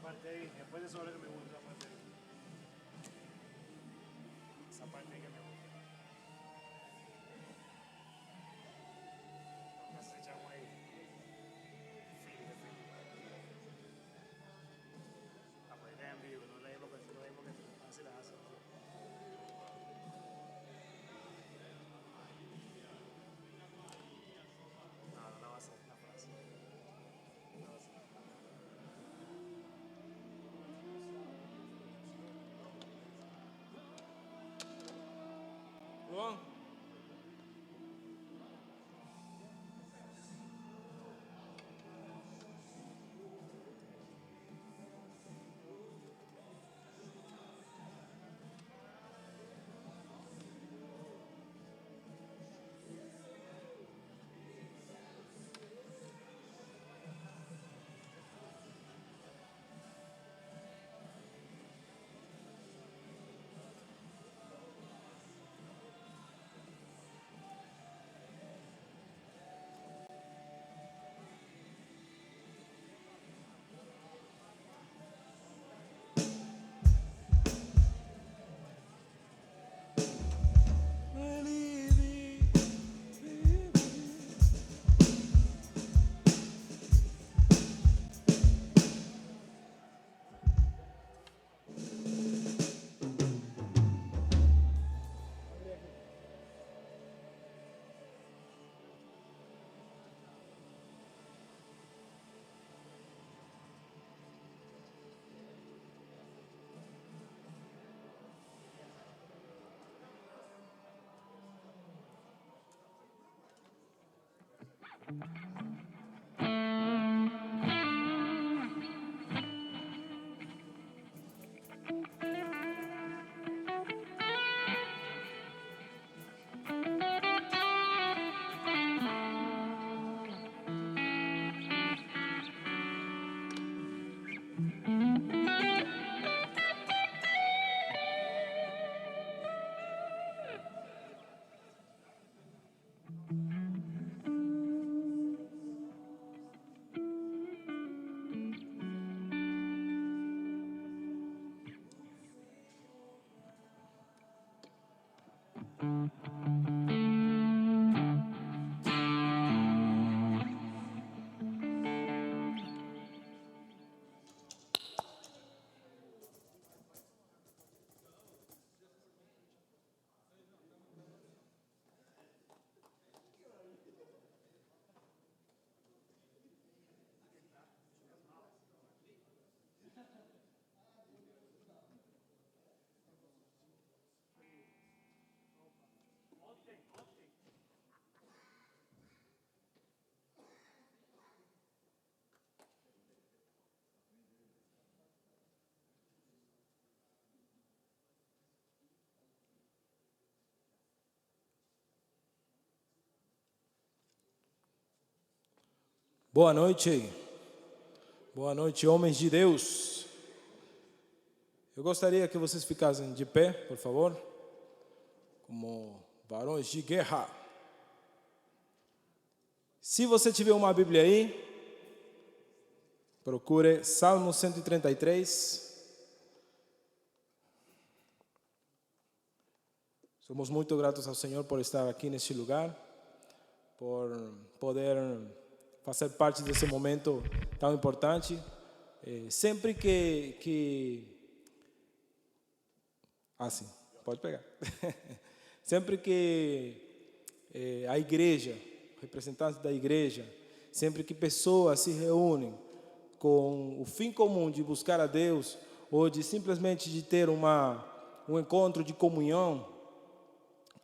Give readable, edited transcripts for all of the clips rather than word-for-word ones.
parte ahí, después de eso ahora que me gusta esa parte ahí. Esa parte ahí que me gusta. Entonces echamos ahí. Fin. La parte en vivo, no leímos que así las hacen. No la va a hacer la frase. No la va a hacer. Luan. Boa noite. Boa noite, homens de Deus. Eu gostaria que vocês ficassem de pé, por favor, como varões de guerra. Se você tiver uma Bíblia aí, procure Salmo 133. Somos muito gratos ao Senhor por estar aqui neste lugar, por poder fazer parte desse momento tão importante. Sempre sim, pode pegar. Sempre que a igreja, representantes da igreja, sempre que pessoas se reúnem com o fim comum de buscar a Deus ou de simplesmente de ter um encontro de comunhão,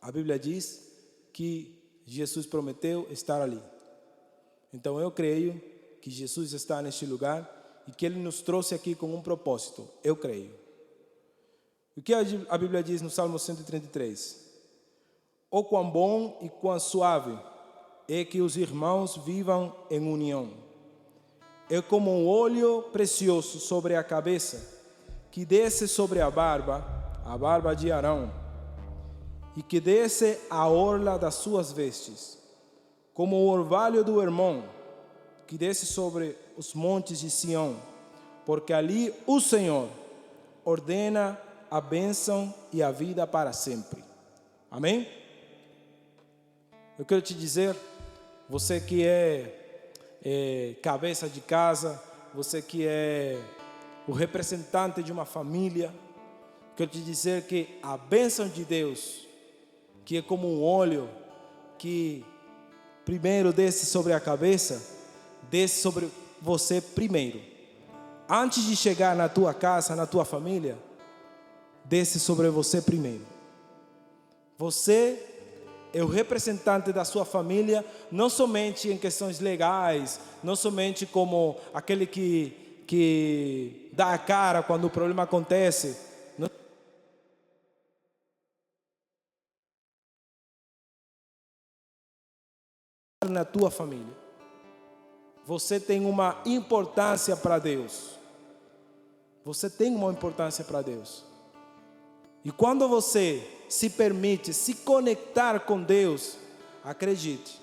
a Bíblia diz que Jesus prometeu estar ali. Então eu creio que Jesus está neste lugar e que Ele nos trouxe aqui com um propósito. Eu creio. O que a Bíblia diz no Salmo 133? Oh, quão bom e quão suave é que os irmãos vivam em união. É como um óleo precioso sobre a cabeça, que desce sobre a barba de Arão, e que desce a orla das suas vestes, como o orvalho do Hermon, que desce sobre os montes de Sião, porque ali o Senhor ordena a bênção e a vida para sempre. Amém? Eu quero te dizer, você que é cabeça de casa, você que é o representante de uma família, quero te dizer que a bênção de Deus, que é como um óleo que primeiro desce sobre a cabeça, desce sobre você primeiro. Antes de chegar na tua casa, na tua família, desce sobre você primeiro. Você é o representante da sua família, não somente em questões legais, não somente como aquele que dá a cara quando o problema acontece. Na tua família, você tem uma importância para Deus. Você tem uma importância para Deus. E quando você se permite se conectar com Deus, acredite,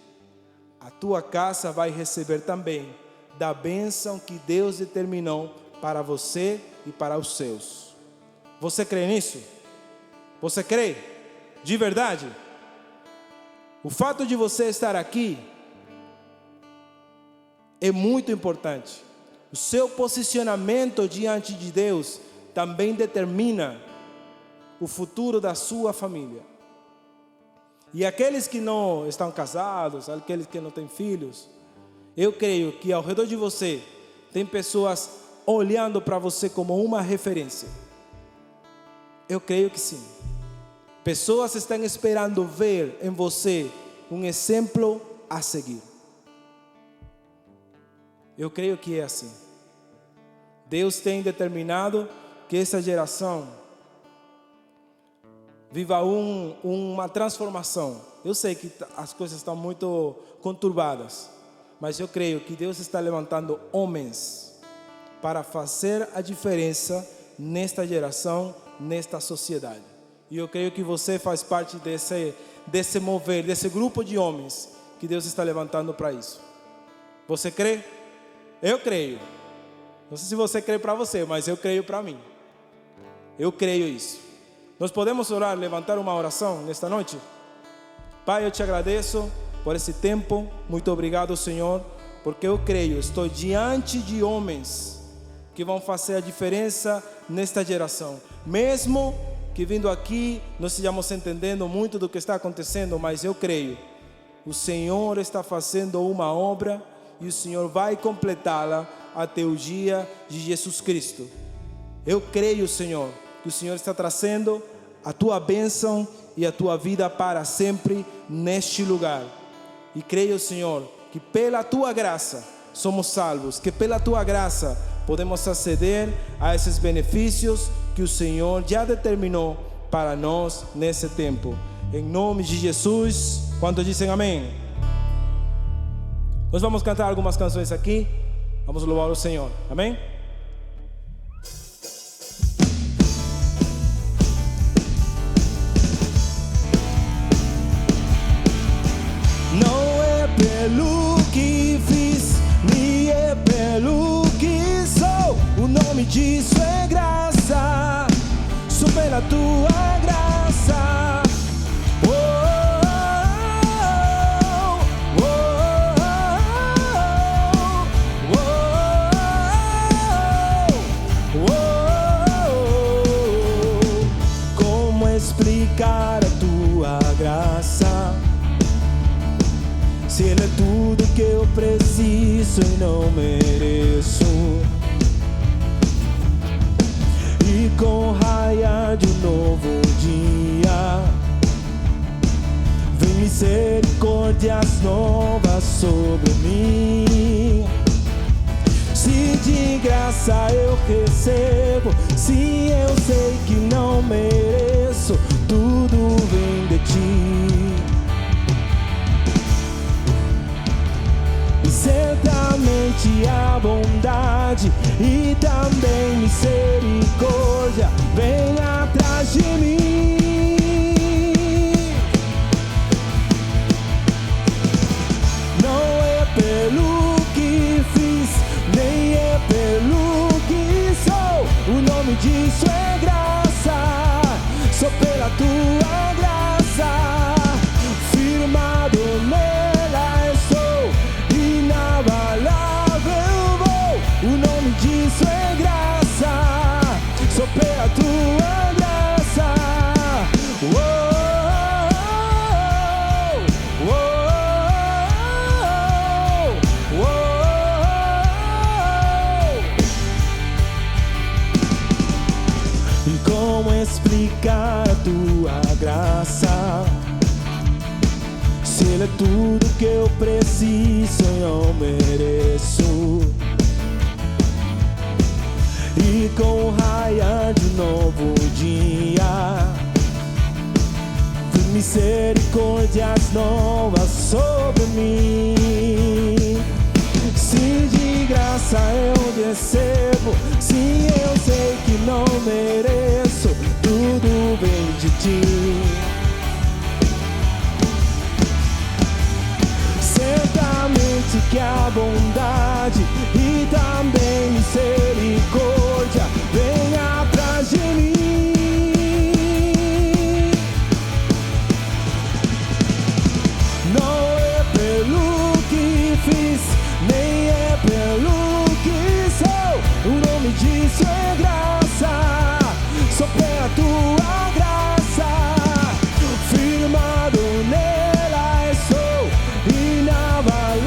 a tua casa vai receber também da bênção que Deus determinou para você e para os seus. Você crê nisso? Você crê? De verdade? O fato de você estar aqui é muito importante. O seu posicionamento diante de Deus também determina o futuro da sua família. E aqueles que não estão casados, aqueles que não têm filhos, eu creio que ao redor de você tem pessoas olhando para você como uma referência. Eu creio que sim. Pessoas estão esperando ver em você um exemplo a seguir. Eu creio que é assim. Deus tem determinado que essa geração viva uma transformação. Eu sei que as coisas estão muito conturbadas, mas eu creio que Deus está levantando homens para fazer a diferença nesta geração, nesta sociedade. E eu creio que você faz parte desse mover, desse grupo de homens que Deus está levantando para isso. Você crê? Eu creio. Não sei se você crê para você, mas eu creio para mim. Eu creio isso. Nós podemos orar, levantar uma oração nesta noite? Pai, eu te agradeço por esse tempo. Muito obrigado, Senhor, porque eu creio, estou diante de homens que vão fazer a diferença nesta geração. Mesmo que vindo aqui não estejamos entendendo muito do que está acontecendo, mas eu creio, o Senhor está fazendo uma obra e o Senhor vai completá-la até o dia de Jesus Cristo. Eu creio, Senhor, que o Senhor está trazendo a tua bênção e a tua vida para sempre neste lugar. E creio, Senhor, que pela tua graça somos salvos, que pela tua graça podemos aceder a esses benefícios que o Senhor já determinou para nós nesse tempo. Em nome de Jesus, quantos dizem amém? Nós vamos cantar algumas canções aqui. Vamos louvar o Senhor. Amém? Não é pelo que fiz, nem é pelo que sou. O nome disso é graça. Sou pela tua graça. Explicar a tua graça, se Ele é tudo que eu preciso e não mereço. E com o raiar de um novo dia, vem misericórdias novas sobre mim. Se de graça eu recebo, se eu sei que não mereço, tudo vem de ti. E certamente a bondade e também misericórdia vem atrás de mim. Não é pelo que fiz, nem é pelo que suplicar a tua graça. Se Ele é tudo que eu preciso e eu mereço. E com o raiar de novo dia, misericórdias novas sobre mim. Se de graça eu recebo, se eu sei que não mereço, tudo vem de ti. Certamente que a bondade e também misericórdia vem atrás de mim. Não é pelo que fiz, nem é pelo que sou. O nome disso é graça, só pela tua graça. Firmado nela estou, inabalável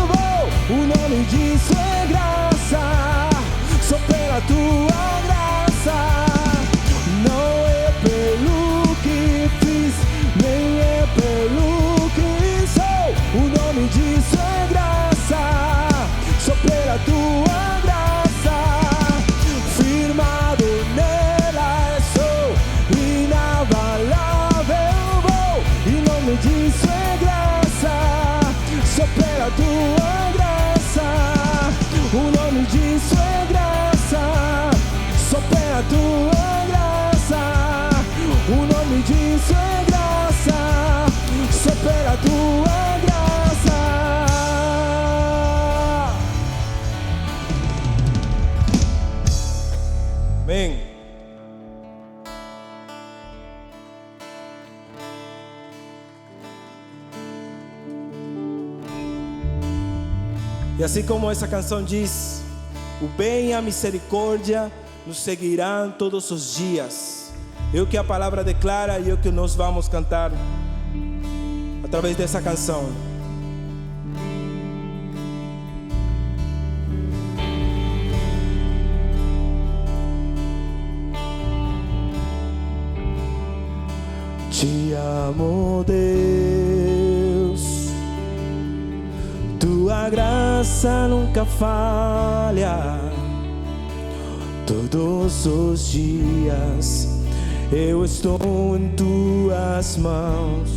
vou. O nome disso é graça, só pela tua graça. Não é pelo que fiz, nem é pelo que sou. O nome disso é graça, só pela tua graça. Firmado nela sou, inabalável vou. E nome disso é graça, só pela tua graça. O nome disso é graça, só pela tua graça. O nome disso é graça, só pela tua graça. Amém. E assim como essa canção diz, o bem e a misericórdia nos seguirão todos os dias. É o que a palavra declara e é o que nós vamos cantar através dessa canção. Te amo, Deus, tua graça nunca falha. Todos os dias eu estou em tuas mãos.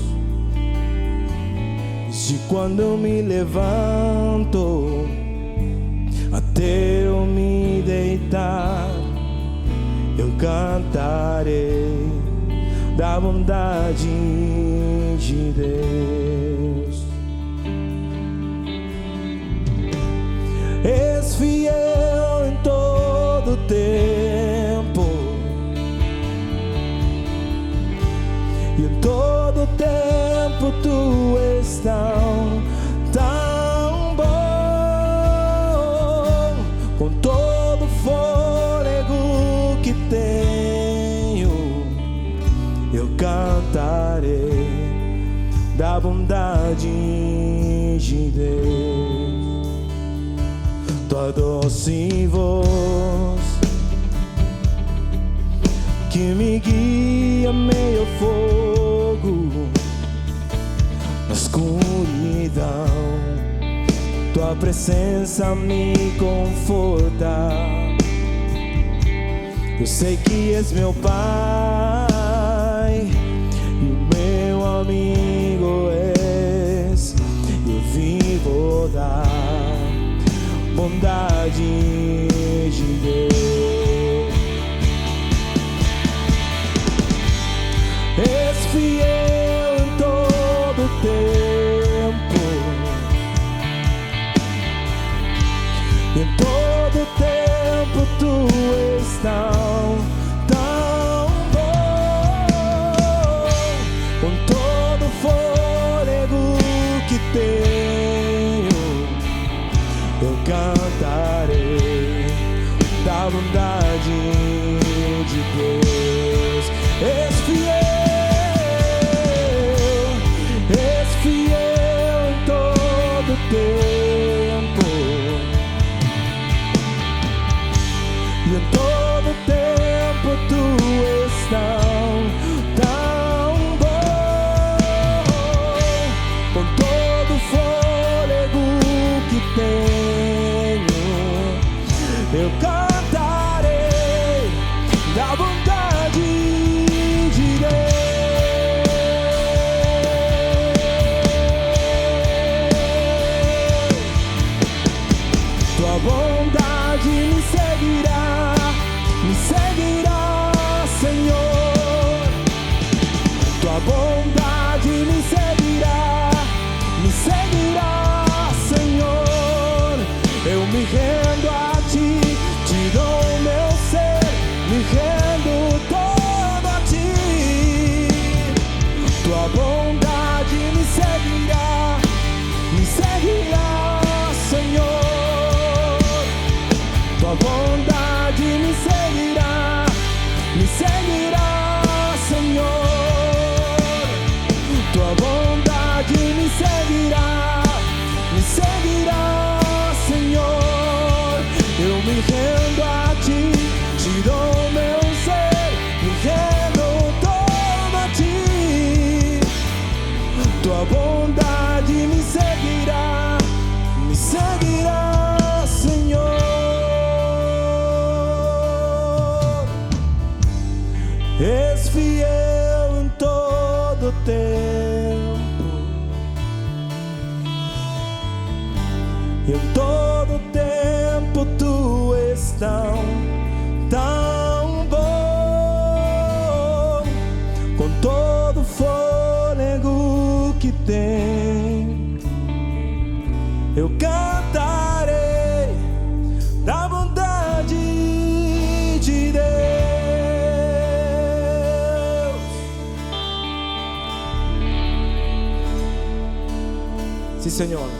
De quando eu me levanto até eu me deitar, eu cantarei da bondade de Deus. És fiel em todo tempo, e em todo tempo tu és tão bom. Com todo fôlego que tenho, eu cantarei da bondade de Deus. Tua doce voz que me guia meio fogo na escuridão. Tua presença me conforta. Eu sei que és meu Pai e o meu amigo és. Eu vivo da bondade de Deus. És fiel em todo tempo, e em todo tempo tu és tão bom. Com todo fôlego que tenho, eu cantarei da bondade de Deus. És fiel, és fiel. eu cantarei da bondade de Deus. Tua bondade me seguirá, Senhor. Tua bondade me seguirá, Senhor. Eu me rendo a ti, te dou meu ser, me rendo todo a ti. Tua bondade me seguirá, Senhor. Tua bondade me seguirá, Senhor. Tua bondade me seguirá, Senhor. Eu me rendo a ti, te dou meu ser, me rendo todo a ti. Tua bondade me seguirá, Senhor. És fiel em todo tempo, em todo tempo tu és tão bom, com todo fôlego que tem, eu cantarei da bondade de Deus. Sim, Senhor.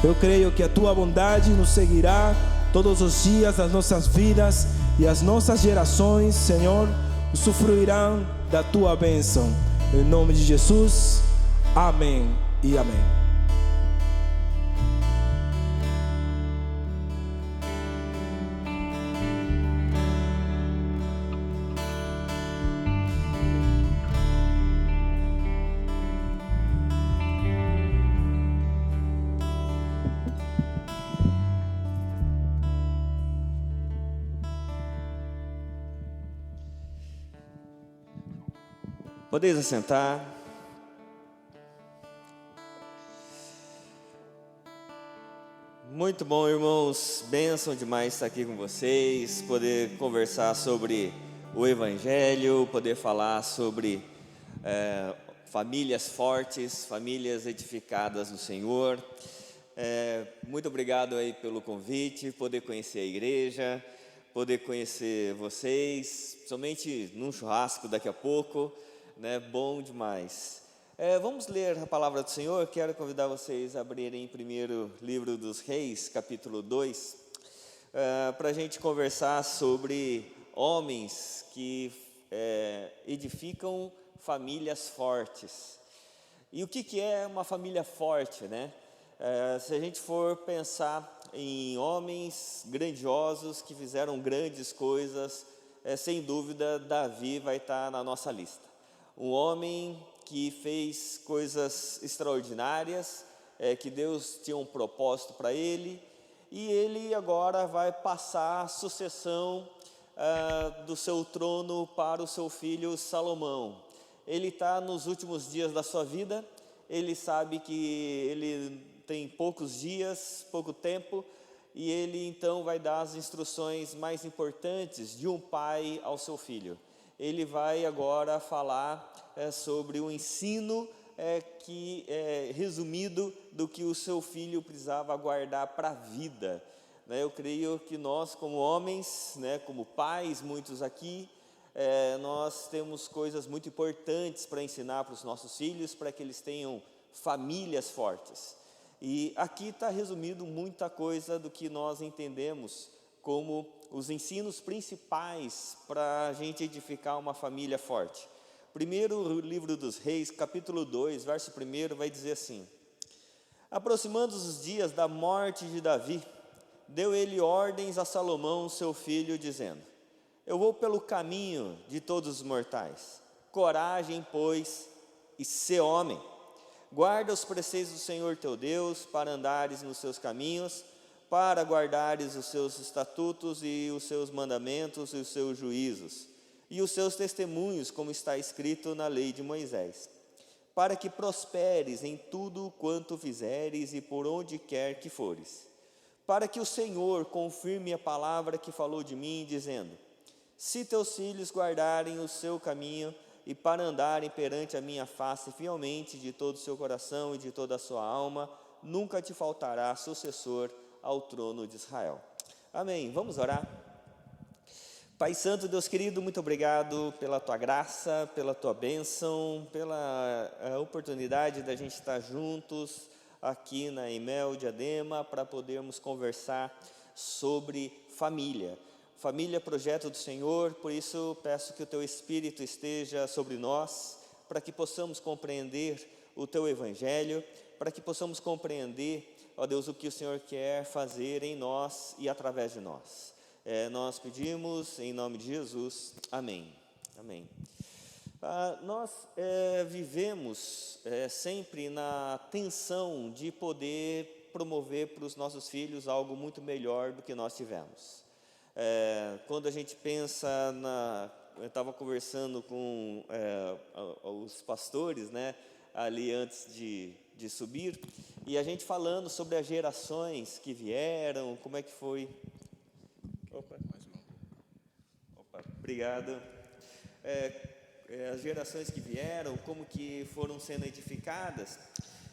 Eu creio que a tua bondade nos seguirá todos os dias das nossas vidas, e as nossas gerações, Senhor, usufruirão da tua bênção. Em nome de Jesus, amém e amém. Podeis assentar. Muito bom, irmãos. Bênção demais estar aqui com vocês, poder conversar sobre o Evangelho, poder falar sobre famílias fortes, famílias edificadas no Senhor. Muito obrigado aí pelo convite, poder conhecer a igreja, poder conhecer vocês, somente num churrasco daqui a pouco. Bom demais. Vamos ler a palavra do Senhor. Quero convidar vocês a abrirem primeiro livro dos Reis, capítulo 2, para a gente conversar sobre homens que edificam famílias fortes. E o que é uma família forte, né? Se a gente for pensar em homens grandiosos que fizeram grandes coisas, sem dúvida Davi vai estar na nossa lista. Um homem que fez coisas extraordinárias, que Deus tinha um propósito para ele, e ele agora vai passar a sucessão do seu trono para o seu filho Salomão. Ele está nos últimos dias da sua vida, ele sabe que ele tem poucos dias, pouco tempo, e ele então vai dar as instruções mais importantes de um pai ao seu filho. Ele vai agora falar sobre o ensino resumido do que o seu filho precisava guardar para a vida. Eu creio que nós, como homens, como pais, muitos aqui, nós temos coisas muito importantes para ensinar para os nossos filhos, para que eles tenham famílias fortes. E aqui está resumido muita coisa do que nós entendemos como os ensinos principais para a gente edificar uma família forte. Primeiro livro dos Reis, capítulo 2, verso 1, vai dizer assim: aproximando-se os dias da morte de Davi, deu ele ordens a Salomão, seu filho, dizendo: eu vou pelo caminho de todos os mortais. Coragem, pois, e sê homem. Guarda os preceitos do Senhor teu Deus, para andares nos seus caminhos, para guardares os seus estatutos e os seus mandamentos e os seus juízos, e os seus testemunhos, como está escrito na lei de Moisés, para que prosperes em tudo quanto fizeres e por onde quer que fores, para que o Senhor confirme a palavra que falou de mim, dizendo: se teus filhos guardarem o seu caminho e para andarem perante a minha face fielmente de todo o seu coração e de toda a sua alma, nunca te faltará sucessor ao trono de Israel. Amém. Vamos orar? Pai Santo, Deus querido, muito obrigado pela Tua graça, pela Tua bênção, pela oportunidade da gente estar juntos aqui na EMEL Diadema para podermos conversar sobre família. Família, projeto do Senhor, por isso peço que o Teu Espírito esteja sobre nós, para que possamos compreender o Teu Evangelho, para que possamos compreender, ó Deus, o que o Senhor quer fazer em nós e através de nós. Nós pedimos em nome de Jesus, amém. Amém. Nós vivemos sempre na tensão de poder promover para os nossos filhos algo muito melhor do que nós tivemos. Quando a gente pensa eu estava conversando com os pastores, né, ali antes de subir, e a gente falando sobre as gerações que vieram, como é que foi. Opa, obrigado. As gerações que vieram, como que foram sendo edificadas.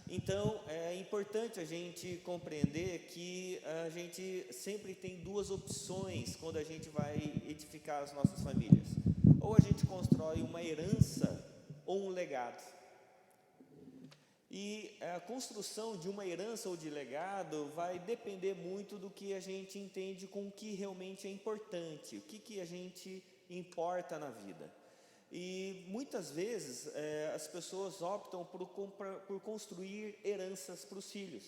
Então, é importante a gente compreender que a gente sempre tem duas opções quando a gente vai edificar as nossas famílias. Ou a gente constrói uma herança ou um legado. E a construção de uma herança ou de legado vai depender muito do que a gente entende com o que realmente é importante, o que a gente importa na vida. E muitas vezes as pessoas optam por construir heranças para os filhos,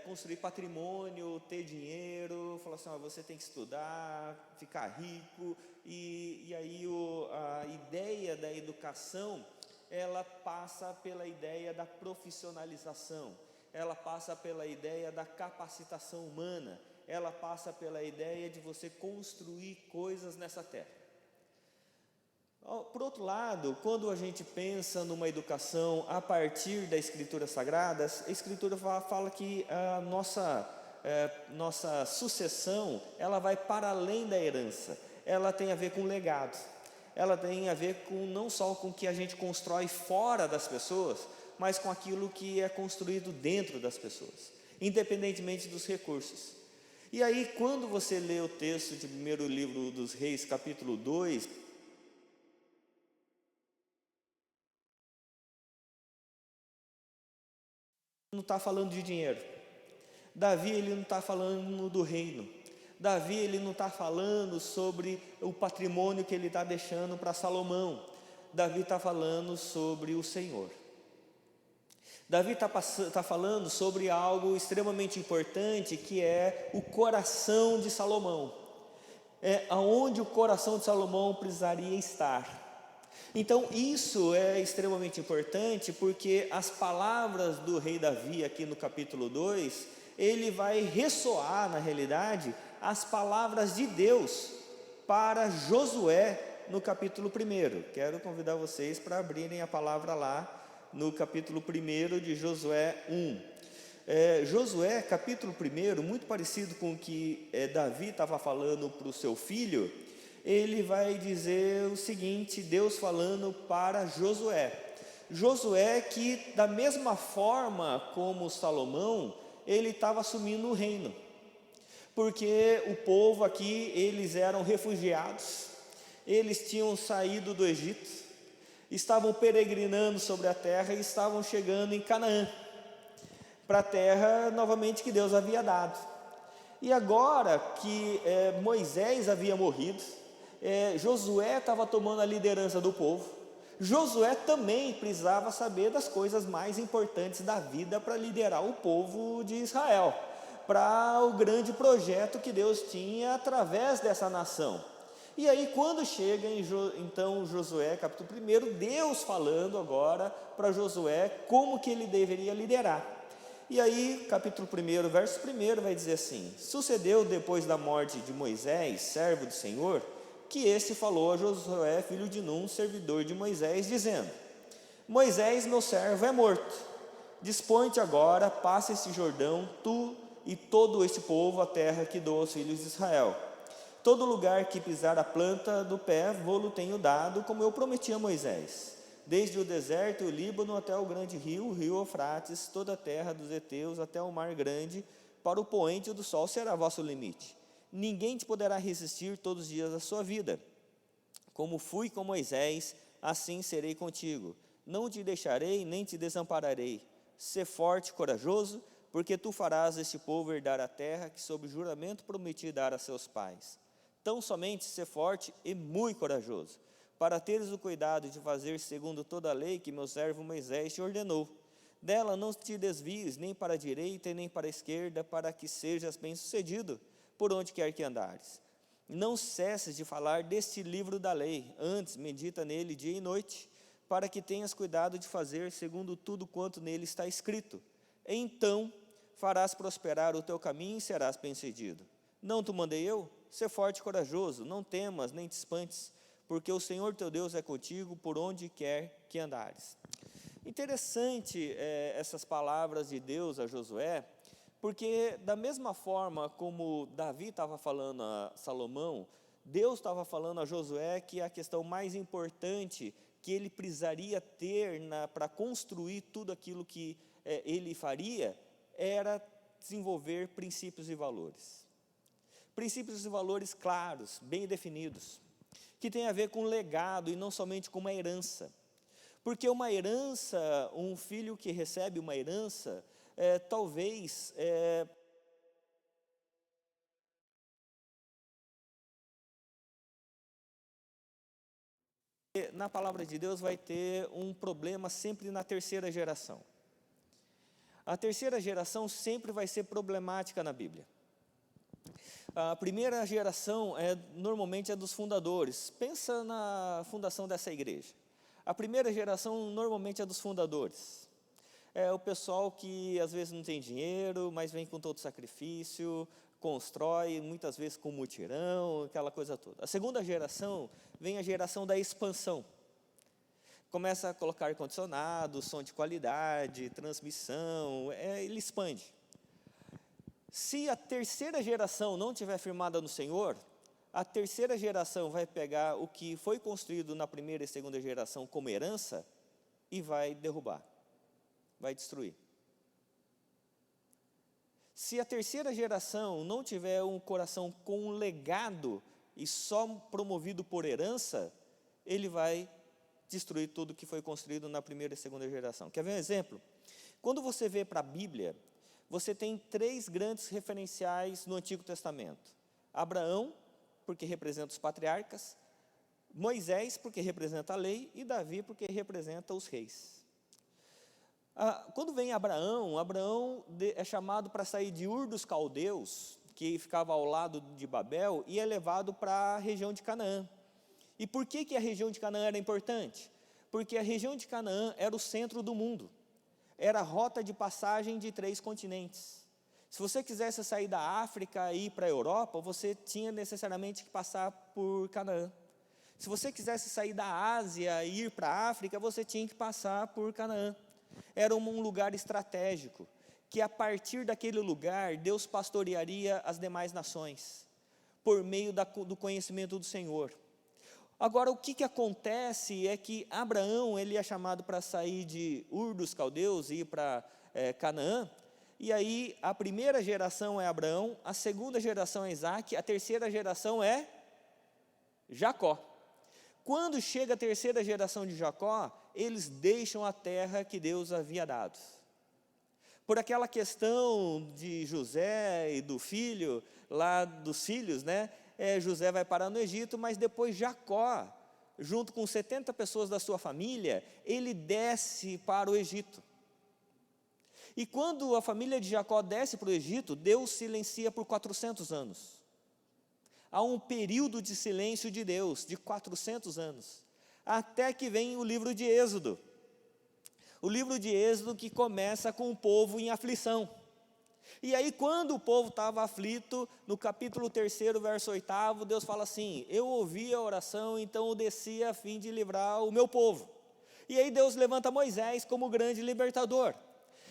construir patrimônio, ter dinheiro, falar assim: você tem que estudar, ficar rico, e aí a ideia da educação, ela passa pela ideia da profissionalização, ela passa pela ideia da capacitação humana, ela passa pela ideia de você construir coisas nessa terra. Por outro lado, quando a gente pensa numa educação a partir das Escrituras Sagradas, a Escritura fala que a nossa sucessão, ela vai para além da herança, ela tem a ver com legado, ela tem a ver com não só com o que a gente constrói fora das pessoas, mas com aquilo que é construído dentro das pessoas, independentemente dos recursos. E aí, quando você lê o texto de 1º livro dos Reis, capítulo 2, não está falando de dinheiro. Davi, ele não está falando do reino. Davi, ele não está falando sobre o patrimônio que ele está deixando para Salomão. Davi está falando sobre o Senhor. Davi está falando sobre algo extremamente importante, que é o coração de Salomão. Aonde o coração de Salomão precisaria estar. Então isso é extremamente importante, porque as palavras do rei Davi aqui no capítulo 2, ele vai ressoar na realidade as palavras de Deus para Josué no capítulo 1. Quero convidar vocês para abrirem a palavra lá no capítulo 1 de Josué 1. Josué capítulo 1, muito parecido com o que Davi estava falando para o seu filho, ele vai dizer o seguinte, Deus falando para Josué. Josué que, da mesma forma como Salomão, ele estava assumindo o reino. Porque o povo aqui, eles eram refugiados, eles tinham saído do Egito, estavam peregrinando sobre a terra e estavam chegando em Canaã, para a terra novamente que Deus havia dado. E agora que Moisés havia morrido, Josué estava tomando a liderança do povo. Josué também precisava saber das coisas mais importantes da vida para liderar o povo de Israel, para o grande projeto que Deus tinha através dessa nação. E aí quando chega então Josué capítulo 1, Deus falando agora para Josué como que ele deveria liderar. E aí, capítulo 1, verso 1, vai dizer assim: sucedeu depois da morte de Moisés, servo do Senhor, que este falou a Josué, filho de Num, servidor de Moisés, dizendo: Moisés, meu servo, é morto. Dispõe-te agora, passa este Jordão, tu e todo este povo, a terra que dou aos filhos de Israel. Todo lugar que pisar a planta do pé, vô-lo tenho dado, como eu prometi a Moisés. Desde o deserto e o Líbano até o grande rio, o rio Eufrates, toda a terra dos heteus até o mar grande, para o poente do sol será vosso limite. Ninguém te poderá resistir todos os dias da sua vida. Como fui com Moisés, assim serei contigo. Não te deixarei, nem te desampararei. Sê forte e corajoso, porque tu farás este povo herdar a terra que sob juramento prometi dar a seus pais. Tão somente sê forte e muito corajoso, para teres o cuidado de fazer segundo toda a lei que meu servo Moisés te ordenou. Dela não te desvies nem para a direita nem para a esquerda, para que sejas bem-sucedido por onde quer que andares. Não cesses de falar deste livro da lei, antes medita nele dia e noite, para que tenhas cuidado de fazer segundo tudo quanto nele está escrito. Então farás prosperar o teu caminho e serás bem-sucedido. Não te mandei eu? Sê forte e corajoso, não temas nem te espantes, porque o Senhor teu Deus é contigo por onde quer que andares. Interessante essas palavras de Deus a Josué, porque da mesma forma como Davi estava falando a Salomão, Deus estava falando a Josué que a questão mais importante que ele precisaria ter para construir tudo aquilo que ele faria, era desenvolver princípios e valores. Princípios e valores claros, bem definidos, que tem a ver com legado e não somente com uma herança. Porque uma herança, um filho que recebe uma herança, talvez na palavra de Deus vai ter um problema sempre na terceira geração. A terceira geração sempre vai ser problemática na Bíblia. A primeira geração normalmente é dos fundadores. Pensa na fundação dessa igreja. A primeira geração normalmente é dos fundadores. É o pessoal que às vezes não tem dinheiro, mas vem com todo sacrifício, constrói, muitas vezes com mutirão, aquela coisa toda. A segunda geração vem a geração da expansão. Começa a colocar ar-condicionado, som de qualidade, transmissão, ele expande. Se a terceira geração não estiver firmada no Senhor, a terceira geração vai pegar o que foi construído na primeira e segunda geração como herança e vai derrubar, vai destruir. Se a terceira geração não tiver um coração com um legado e só promovido por herança, ele vai destruir tudo que foi construído na primeira e segunda geração. Quer ver um exemplo? Quando você vê para a Bíblia, você tem 3 grandes referenciais no Antigo Testamento. Abraão, porque representa os patriarcas, Moisés, porque representa a lei, e Davi, porque representa os reis. Quando vem Abraão é chamado para sair de Ur dos Caldeus, que ficava ao lado de Babel, e é levado para a região de Canaã. E por que a região de Canaã era importante? Porque a região de Canaã era o centro do mundo. Era a rota de passagem de 3 continentes. Se você quisesse sair da África e ir para a Europa, você tinha necessariamente que passar por Canaã. Se você quisesse sair da Ásia e ir para a África, você tinha que passar por Canaã. Era um lugar estratégico, que a partir daquele lugar, Deus pastorearia as demais nações, por meio do conhecimento do Senhor. Agora, o que acontece é que Abraão, ele é chamado para sair de Ur dos Caldeus e ir para Canaã, e aí a primeira geração é Abraão, a segunda geração é Isaac, a terceira geração é Jacó. Quando chega a terceira geração de Jacó, eles deixam a terra que Deus havia dado. Por aquela questão de José e do filho, lá dos filhos, né? José vai parar no Egito, mas depois Jacó, junto com 70 pessoas da sua família, ele desce para o Egito. E quando a família de Jacó desce para o Egito, Deus silencia por 400 anos. Há um período de silêncio de Deus, de 400 anos, até que vem o livro de Êxodo. O livro de Êxodo que começa com o povo em aflição. E aí quando o povo estava aflito, no capítulo 3º, verso 8º, Deus fala assim: eu ouvi a oração, então eu desci a fim de livrar o meu povo. E aí Deus levanta Moisés como grande libertador.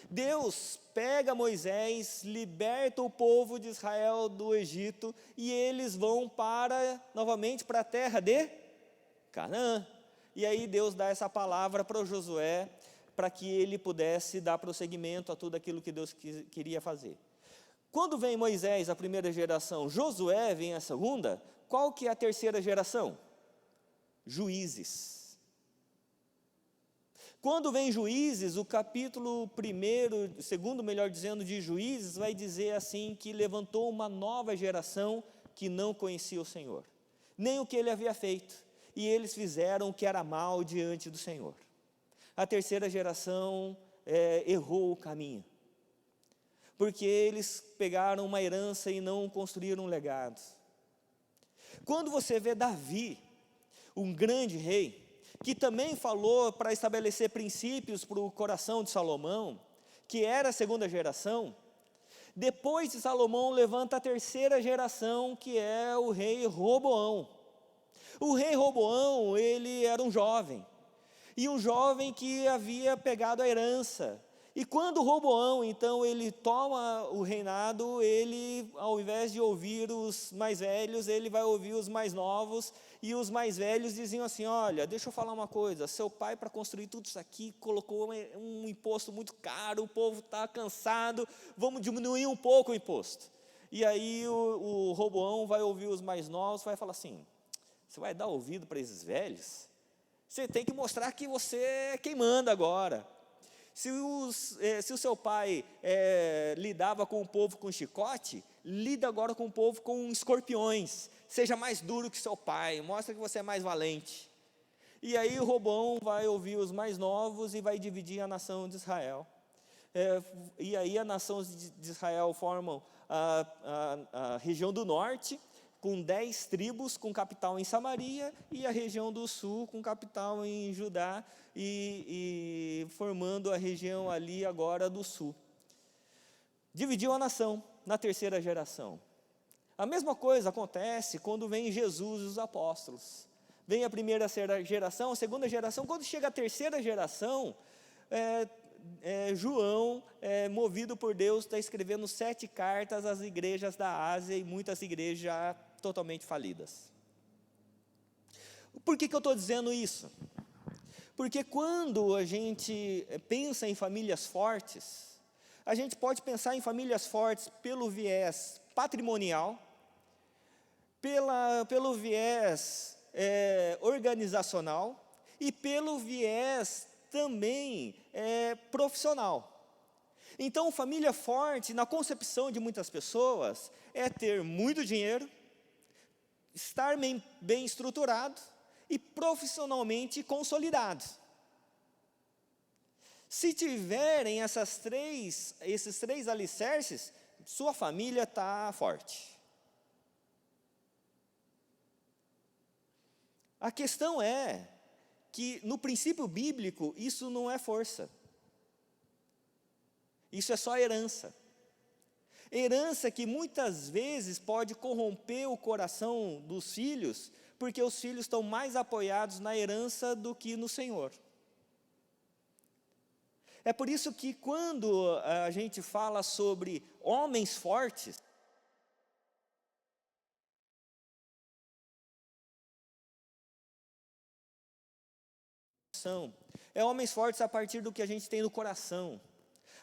Deus pega Moisés, liberta o povo de Israel do Egito, e eles vão novamente para a terra de Canaã. E aí Deus dá essa palavra para o Josué, para que ele pudesse dar prosseguimento a tudo aquilo que Deus queria fazer. Quando vem Moisés, a primeira geração, Josué vem a segunda, qual que é a terceira geração? Juízes. Quando vem Juízes, o capítulo 1º, segundo, melhor dizendo, de Juízes, vai dizer assim, que levantou uma nova geração que não conhecia o Senhor, nem o que ele havia feito, e eles fizeram o que era mal diante do Senhor. A terceira geração errou o caminho, porque eles pegaram uma herança e não construíram um legado. Quando você vê Davi, um grande rei, que também falou para estabelecer princípios para o coração de Salomão, que era a segunda geração, depois de Salomão levanta a terceira geração, que é o rei Roboão. O rei Roboão, ele era um jovem que havia pegado a herança. E quando Roboão, então, ele toma o reinado, ele, ao invés de ouvir os mais velhos, ele vai ouvir os mais novos, e os mais velhos diziam assim: olha, deixa eu falar uma coisa, seu pai, para construir tudo isso aqui, colocou um imposto muito caro, o povo está cansado, vamos diminuir um pouco o imposto. E aí o Roboão vai ouvir os mais novos, vai falar assim: você vai dar ouvido para esses velhos? Você tem que mostrar que você é quem manda agora. Se o seu pai lidava com o povo com chicote, lida agora com o povo com escorpiões. Seja mais duro que seu pai, mostra que você é mais valente. E aí o Roboão vai ouvir os mais novos e vai dividir a nação de Israel. E aí a nação de Israel formam a região do norte, com 10 tribos, com capital em Samaria, e a região do sul, com capital em Judá, e formando a região ali agora do sul. Dividiu a nação na terceira geração. A mesma coisa acontece quando vem Jesus e os apóstolos. Vem a primeira geração, a segunda geração, quando chega a terceira geração, João, movido por Deus, está escrevendo 7 cartas às igrejas da Ásia, e muitas igrejas já totalmente falidas. Por que eu estou dizendo isso? Porque quando a gente pensa em famílias fortes, a gente pode pensar em famílias fortes pelo viés patrimonial, pelo viés organizacional e pelo viés também profissional. Então, família forte, na concepção de muitas pessoas, é ter muito dinheiro, estar bem estruturado e profissionalmente consolidado. Se tiverem esses três alicerces, sua família está forte. A questão é que, no princípio bíblico, isso não é força. Isso é só herança. Herança que muitas vezes pode corromper o coração dos filhos, porque os filhos estão mais apoiados na herança do que no Senhor. É por isso que quando a gente fala sobre homens fortes, homens fortes a partir do que a gente tem no coração,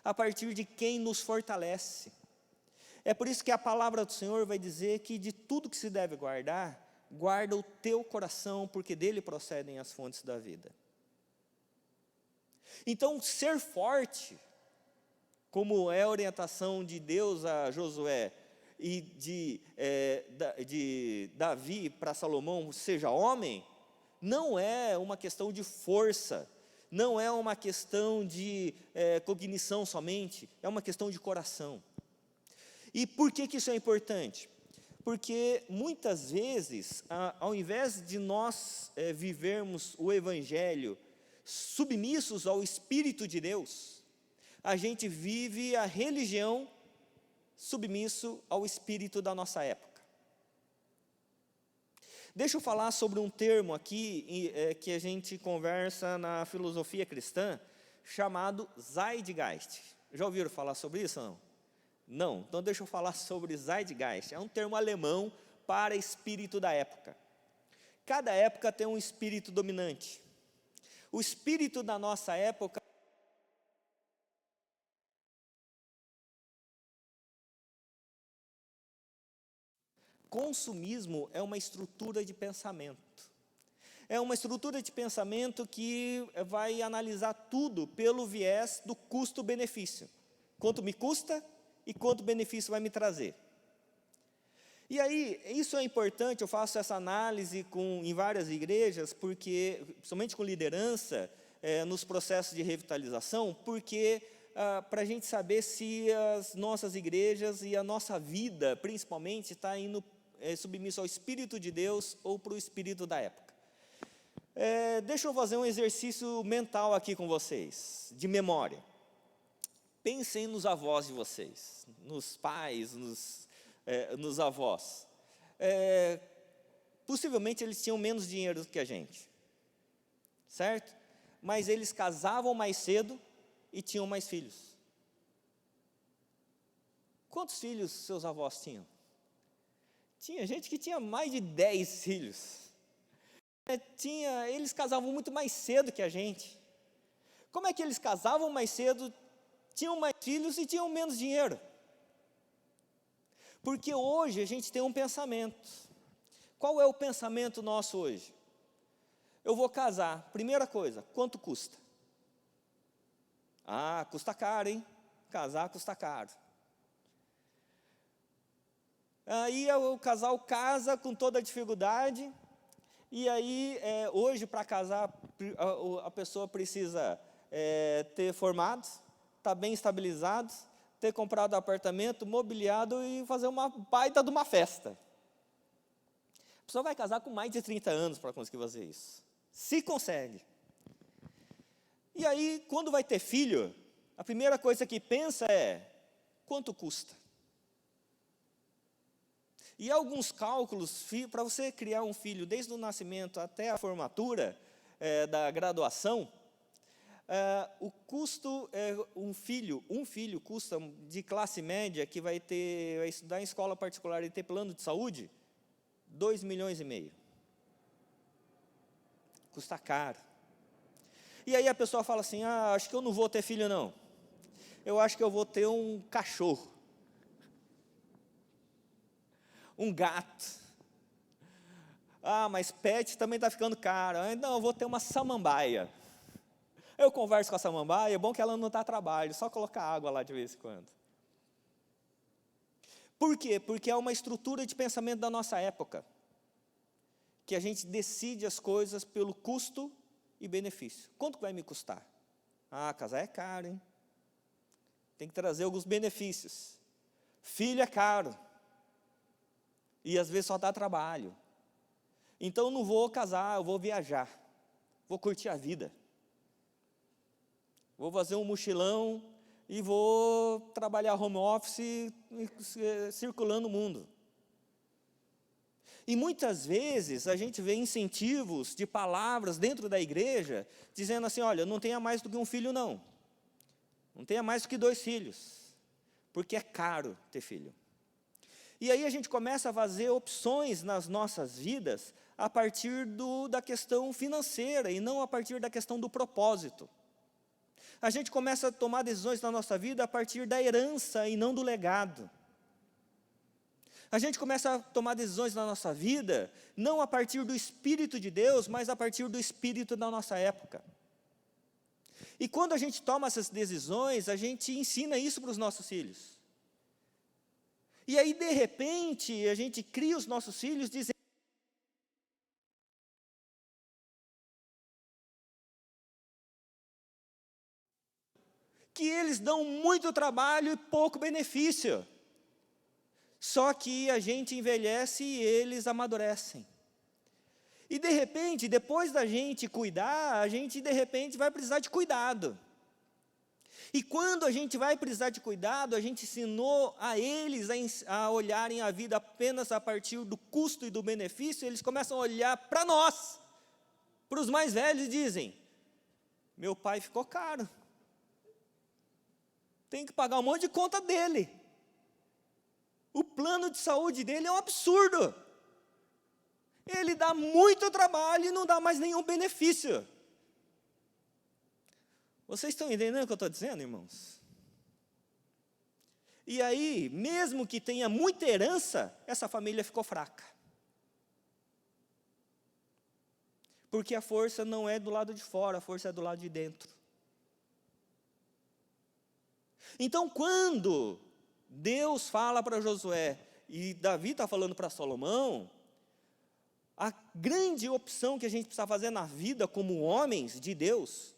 a partir de quem nos fortalece. É por isso que a palavra do Senhor vai dizer que de tudo que se deve guardar, guarda o teu coração, porque dele procedem as fontes da vida. Então, ser forte, como é a orientação de Deus a Josué e de Davi para Salomão, seja homem, não é uma questão de força, não é uma questão de cognição somente, é uma questão de coração. E por que isso é importante? Porque muitas vezes, ao invés de nós vivermos o Evangelho submissos ao Espírito de Deus, a gente vive a religião submisso ao espírito da nossa época. Deixa eu falar sobre um termo aqui que a gente conversa na filosofia cristã, chamado Zeitgeist. Já ouviram falar sobre isso, não? Não? Então deixa eu falar sobre Zeitgeist. É um termo alemão para espírito da época. Cada época tem um espírito dominante. O espírito da nossa época consumismo é uma estrutura de pensamento. É uma estrutura de pensamento que vai analisar tudo pelo viés do custo-benefício. Quanto me custa e quanto benefício vai me trazer. E aí, isso é importante, eu faço essa análise em várias igrejas, porque, principalmente com liderança, nos processos de revitalização, porque para a gente saber se as nossas igrejas e a nossa vida, principalmente, está indo submisso ao Espírito de Deus ou para o Espírito da época. Deixa eu fazer um exercício mental aqui com vocês, de memória. Pensem nos avós de vocês, nos pais, nos avós. Possivelmente eles tinham menos dinheiro do que a gente, certo? Mas eles casavam mais cedo e tinham mais filhos. Quantos filhos seus avós tinham? Tinha gente que tinha mais de 10 filhos. Eles casavam muito mais cedo que a gente. Como é que eles casavam mais cedo, tinham mais filhos e tinham menos dinheiro? Porque hoje a gente tem um pensamento. Qual é o pensamento nosso hoje? Eu vou casar. Primeira coisa, quanto custa? Custa caro, hein? Casar custa caro. Aí o casal casa com toda a dificuldade, e aí hoje para casar a pessoa precisa ter formado, estar bem estabilizado, ter comprado apartamento, mobiliado e fazer uma baita de uma festa. A pessoa vai casar com mais de 30 anos para conseguir fazer isso. Se consegue. E aí, quando vai ter filho, a primeira coisa que pensa é, quanto custa? E alguns cálculos, para você criar um filho desde o nascimento até a formatura da graduação, o custo, um filho custa de classe média, que vai estudar em escola particular e ter plano de saúde, 2,5 milhões. Custa caro. E aí a pessoa fala assim, acho que eu não vou ter filho não. Eu acho que eu vou ter um cachorro. Um gato. Mas pet também está ficando caro. Não, eu vou ter uma samambaia. Eu converso com a samambaia, é bom que ela não dá trabalho, só colocar água lá de vez em quando. Por quê? Porque é uma estrutura de pensamento da nossa época, que a gente decide as coisas pelo custo e benefício. Quanto vai me custar? Casar é caro, hein? Tem que trazer alguns benefícios. Filho é caro. E às vezes só dá trabalho. Então eu não vou casar, eu vou viajar. Vou curtir a vida. Vou fazer um mochilão e vou trabalhar home office circulando o mundo. E muitas vezes a gente vê incentivos de palavras dentro da igreja, dizendo assim, olha, não tenha mais do que um filho não. Não tenha mais do que 2 filhos. Porque é caro ter filho. E aí a gente começa a fazer opções nas nossas vidas a partir da questão financeira e não a partir da questão do propósito. A gente começa a tomar decisões na nossa vida a partir da herança e não do legado. A gente começa a tomar decisões na nossa vida não a partir do Espírito de Deus, mas a partir do espírito da nossa época. E quando a gente toma essas decisões, a gente ensina isso para os nossos filhos. E aí, de repente, a gente cria os nossos filhos dizendo que eles dão muito trabalho e pouco benefício. Só que a gente envelhece e eles amadurecem. E de repente, depois da gente cuidar, a gente de repente vai precisar de cuidado. E quando a gente vai precisar de cuidado, a gente ensinou a eles a olharem a vida apenas a partir do custo e do benefício, eles começam a olhar para nós, para os mais velhos, e dizem: meu pai ficou caro, tem que pagar um monte de conta dele, o plano de saúde dele é um absurdo, ele dá muito trabalho e não dá mais nenhum benefício. Vocês estão entendendo o que eu estou dizendo, irmãos? E aí, mesmo que tenha muita herança, essa família ficou fraca. Porque a força não é do lado de fora, a força é do lado de dentro. Então, quando Deus fala para Josué, e Davi está falando para Salomão, a grande opção que a gente precisa fazer na vida como homens de Deus,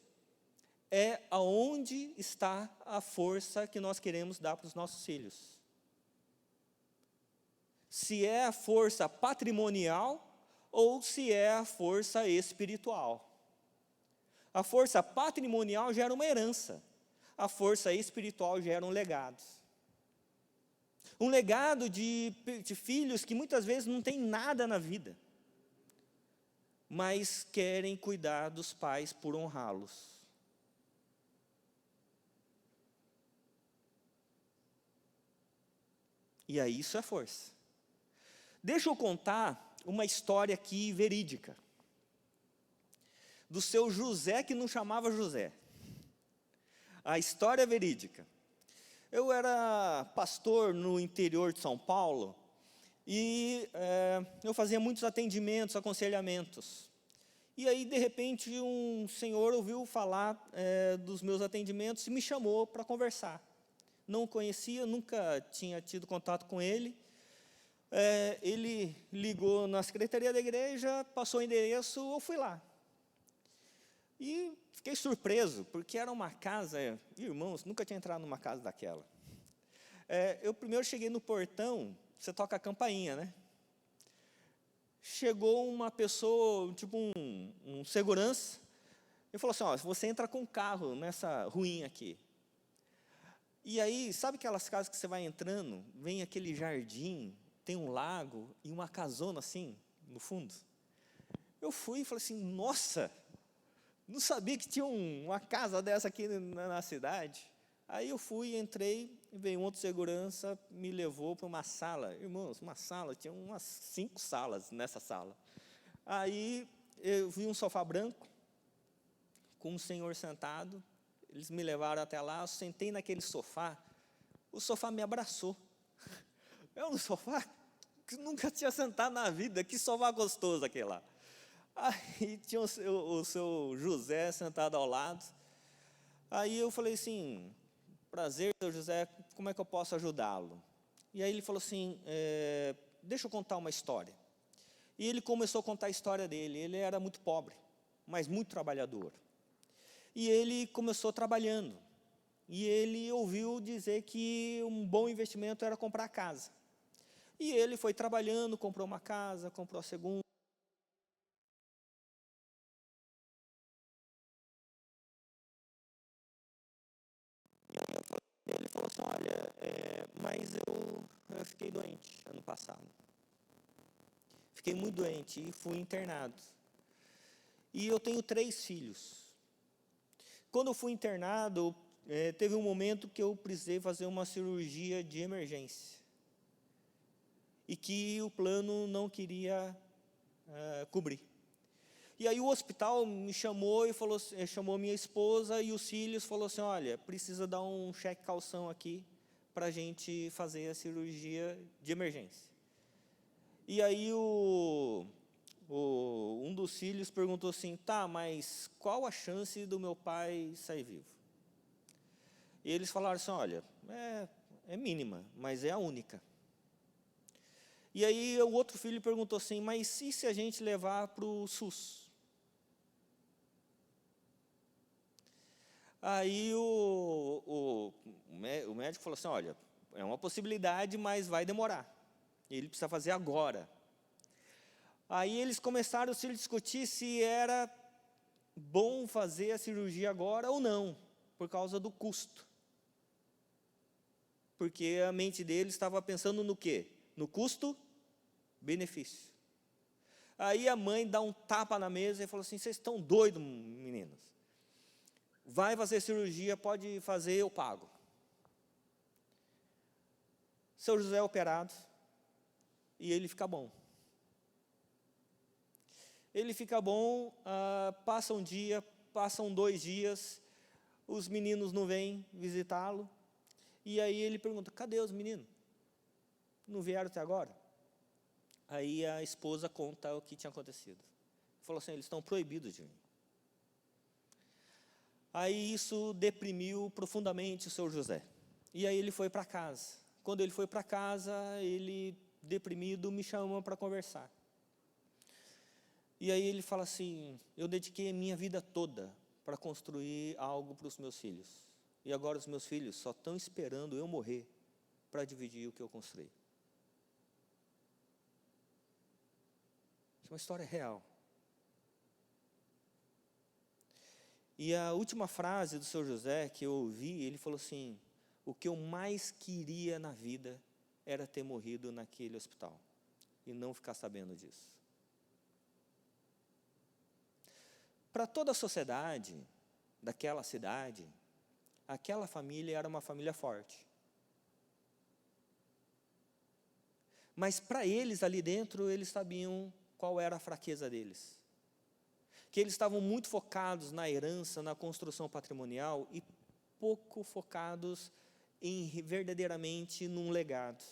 é aonde está a força que nós queremos dar para os nossos filhos. Se é a força patrimonial ou se é a força espiritual. A força patrimonial gera uma herança, a força espiritual gera um legado. Um legado de filhos que muitas vezes não têm nada na vida, mas querem cuidar dos pais por honrá-los. E aí isso é força. Deixa eu contar uma história aqui verídica. Do seu José, que não chamava José. A história verídica. Eu era pastor no interior de São Paulo, e eu fazia muitos atendimentos, aconselhamentos. E aí, de repente, um senhor ouviu falar dos meus atendimentos e me chamou para conversar. Não o conhecia, nunca tinha tido contato com ele. Ele ligou na secretaria da igreja, passou o endereço, eu fui lá. E fiquei surpreso, porque era uma casa, irmãos, nunca tinha entrado numa casa daquela. Eu primeiro cheguei no portão, você toca a campainha, né? Chegou uma pessoa, tipo um segurança, e falou assim: ó, você entra com o carro nessa ruinha aqui. E aí, sabe aquelas casas que você vai entrando, vem aquele jardim, tem um lago e uma casona assim, no fundo? Eu fui e falei assim: nossa, não sabia que tinha uma casa dessa aqui na cidade. Aí eu fui, entrei, veio um outro segurança, me levou para uma sala. Irmãos, uma sala, tinha umas 5 salas nessa sala. Aí eu vi um sofá branco, com um senhor sentado. Eles me levaram até lá, eu sentei naquele sofá, o sofá me abraçou. É um sofá que nunca tinha sentado na vida, que sofá gostoso aquele lá. Aí tinha o seu José sentado ao lado. Aí eu falei assim: prazer, seu José, como é que eu posso ajudá-lo? E aí ele falou assim: deixa eu contar uma história. E ele começou a contar a história dele. Ele era muito pobre, mas muito trabalhador. E ele começou trabalhando. E ele ouviu dizer que um bom investimento era comprar casa. E ele foi trabalhando, comprou uma casa, comprou a segunda. E aí ele falou assim: olha, mas eu fiquei doente ano passado. Fiquei muito doente e fui internado. E eu tenho 3 filhos. Quando eu fui internado, teve um momento que eu precisei fazer uma cirurgia de emergência. E que o plano não queria cobrir. E aí o hospital me chamou e falou, chamou minha esposa e os filhos, falou assim: olha, precisa dar um cheque calção aqui para a gente fazer a cirurgia de emergência. E aí um dos filhos perguntou assim: tá, mas qual a chance do meu pai sair vivo? E eles falaram assim: olha, é mínima, mas é a única. E aí o outro filho perguntou assim: mas e se a gente levar para o SUS? Aí o médico falou assim: olha, é uma possibilidade, mas vai demorar. Ele precisa fazer agora. Aí eles começaram a se discutir se era bom fazer a cirurgia agora ou não, por causa do custo. Porque a mente deles estava pensando no quê? No custo-benefício. Aí a mãe dá um tapa na mesa e falou assim: vocês estão doidos, meninos? Vai fazer cirurgia, pode fazer, eu pago. Seu José é operado e ele fica bom. Ele fica bom, passa um dia, passam 2 dias, os meninos não vêm visitá-lo, e aí ele pergunta: cadê os meninos? Não vieram até agora? Aí a esposa conta o que tinha acontecido. Falou assim: eles estão proibidos de vir. Aí isso deprimiu profundamente o seu José. E aí ele foi para casa. Quando ele foi para casa, ele, deprimido, me chamou para conversar. E aí ele fala assim: eu dediquei a minha vida toda para construir algo para os meus filhos. E agora os meus filhos só estão esperando eu morrer para dividir o que eu construí. Isso é uma história real. E a última frase do seu José que eu ouvi, ele falou assim: o que eu mais queria na vida era ter morrido naquele hospital e não ficar sabendo disso. Para toda a sociedade daquela cidade, aquela família era uma família forte. Mas para eles ali dentro, eles sabiam qual era a fraqueza deles. Que eles estavam muito focados na herança, na construção patrimonial e pouco focados verdadeiramente num legado.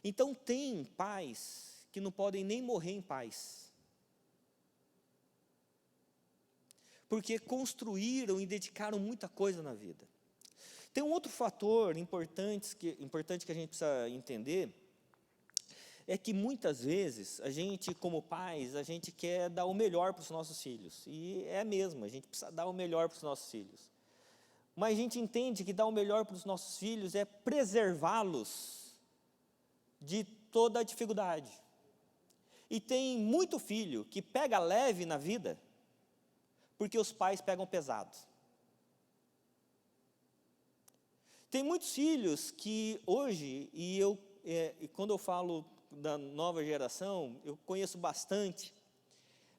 Então tem pais que não podem nem morrer em paz. Porque construíram e dedicaram muita coisa na vida. Tem um outro fator importante que a gente precisa entender, é que muitas vezes, a gente como pais, a gente quer dar o melhor para os nossos filhos. E é mesmo, a gente precisa dar o melhor para os nossos filhos. Mas a gente entende que dar o melhor para os nossos filhos é preservá-los de toda a dificuldade. E tem muito filho que pega leve na vida, porque os pais pegam pesado. Tem muitos filhos que hoje, e quando eu falo da nova geração, eu conheço bastante,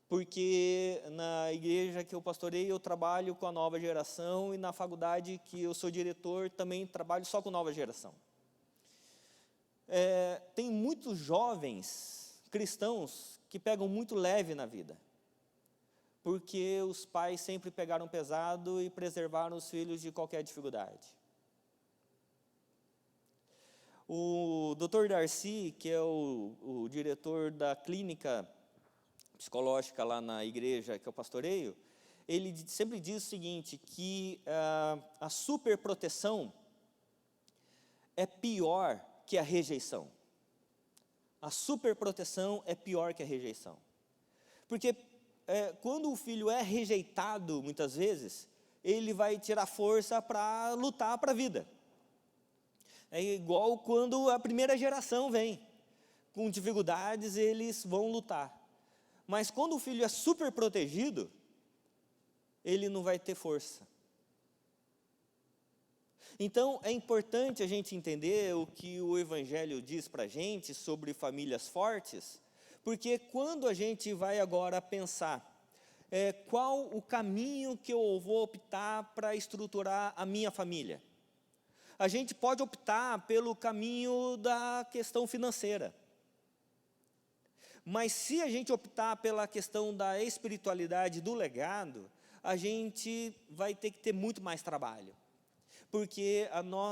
porque na igreja que eu pastorei, eu trabalho com a nova geração, e na faculdade que eu sou diretor, também trabalho só com nova geração. Tem muitos jovens cristãos que pegam muito leve na vida, porque os pais sempre pegaram pesado e preservaram os filhos de qualquer dificuldade. O Dr. Darcy, que é o diretor da clínica psicológica lá na igreja que eu pastoreio, ele sempre diz o seguinte, que a superproteção é pior que a rejeição. A superproteção é pior que a rejeição. Porque quando o filho é rejeitado, muitas vezes, ele vai tirar força para lutar para a vida. É igual quando a primeira geração vem, com dificuldades eles vão lutar. Mas quando o filho é super protegido, ele não vai ter força. Então é importante a gente entender o que o Evangelho diz para a gente sobre famílias fortes, porque quando a gente vai agora pensar qual o caminho que eu vou optar para estruturar a minha família, a gente pode optar pelo caminho da questão financeira. Mas se a gente optar pela questão da espiritualidade, do legado, a gente vai ter que ter muito mais trabalho. Porque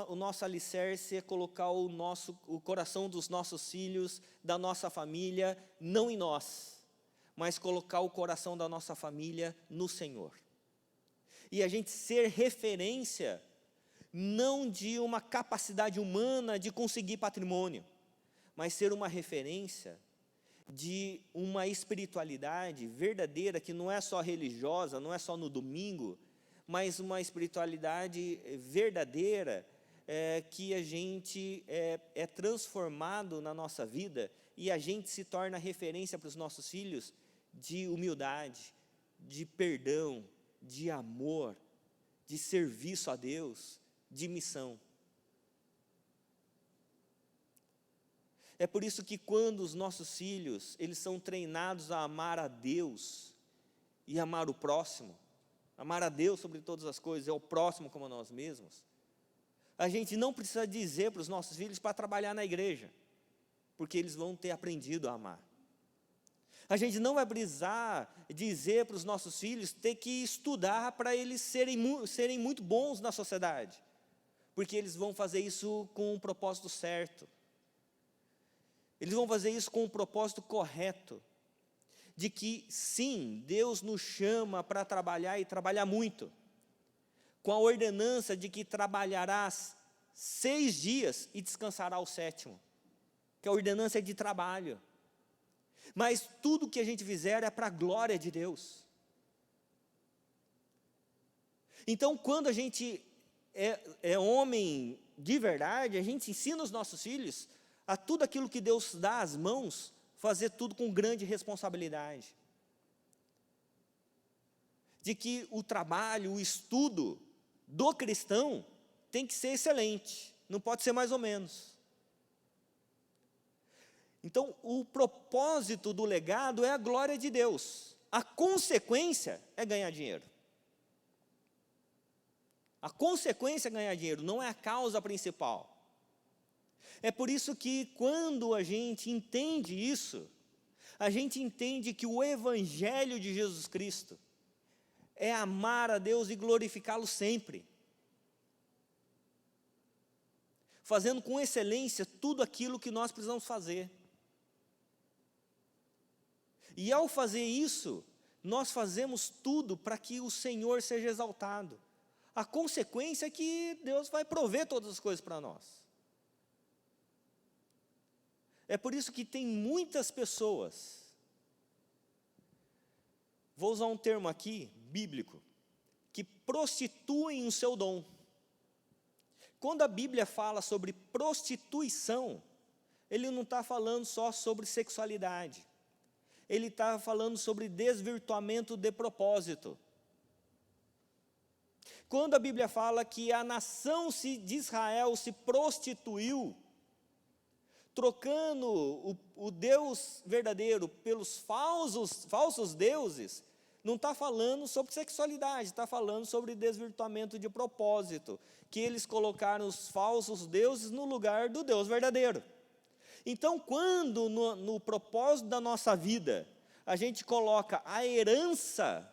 o nosso alicerce é colocar o coração dos nossos filhos, da nossa família, não em nós, mas colocar o coração da nossa família no Senhor. E a gente ser referência, não de uma capacidade humana de conseguir patrimônio, mas ser uma referência de uma espiritualidade verdadeira, que não é só religiosa, não é só no domingo, mas uma espiritualidade verdadeira, que a gente é transformado na nossa vida, e a gente se torna referência para os nossos filhos de humildade, de perdão, de amor, de serviço a Deus, de missão. É por isso que quando os nossos filhos, eles são treinados a amar a Deus e amar o próximo, amar a Deus sobre todas as coisas, é o próximo como a nós mesmos, a gente não precisa dizer para os nossos filhos para trabalhar na igreja, porque eles vão ter aprendido a amar. A gente não vai precisar dizer para os nossos filhos ter que estudar para eles serem muito bons na sociedade, porque eles vão fazer isso com o propósito certo. Eles vão fazer isso com o propósito correto, de que sim, Deus nos chama para trabalhar e trabalhar muito, com a ordenança de que trabalharás 6 dias e descansará o 7º, que a ordenança é de trabalho. Mas tudo que a gente fizer é para a glória de Deus. Então, quando a gente é homem de verdade, a gente ensina os nossos filhos a tudo aquilo que Deus dá às mãos, fazer tudo com grande responsabilidade. De que o trabalho, o estudo do cristão tem que ser excelente, não pode ser mais ou menos. Então, o propósito do legado é a glória de Deus. A consequência é ganhar dinheiro. A consequência é ganhar dinheiro, não é a causa principal. É por isso que quando a gente entende isso, a gente entende que o Evangelho de Jesus Cristo é amar a Deus e glorificá-lo sempre, fazendo com excelência tudo aquilo que nós precisamos fazer. E ao fazer isso, nós fazemos tudo para que o Senhor seja exaltado. A consequência é que Deus vai prover todas as coisas para nós. É por isso que tem muitas pessoas, vou usar um termo aqui, bíblico, que prostituem o seu dom. Quando a Bíblia fala sobre prostituição, ele não está falando só sobre sexualidade. Ele está falando sobre desvirtuamento de propósito. Quando a Bíblia fala que a nação de Israel se prostituiu, trocando o Deus verdadeiro pelos falsos deuses, não está falando sobre sexualidade, está falando sobre desvirtuamento de propósito, que eles colocaram os falsos deuses no lugar do Deus verdadeiro. Então, quando no propósito da nossa vida, a gente coloca a herança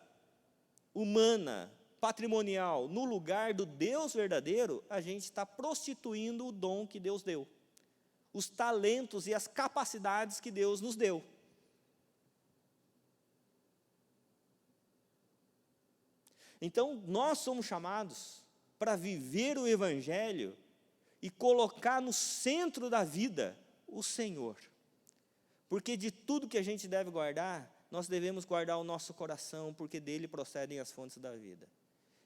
humana, patrimonial, no lugar do Deus verdadeiro, a gente está prostituindo o dom que Deus deu, os talentos e as capacidades que Deus nos deu. Então, nós somos chamados para viver o Evangelho e colocar no centro da vida o Senhor. Porque de tudo que a gente deve guardar, nós devemos guardar o nosso coração, porque dele procedem as fontes da vida.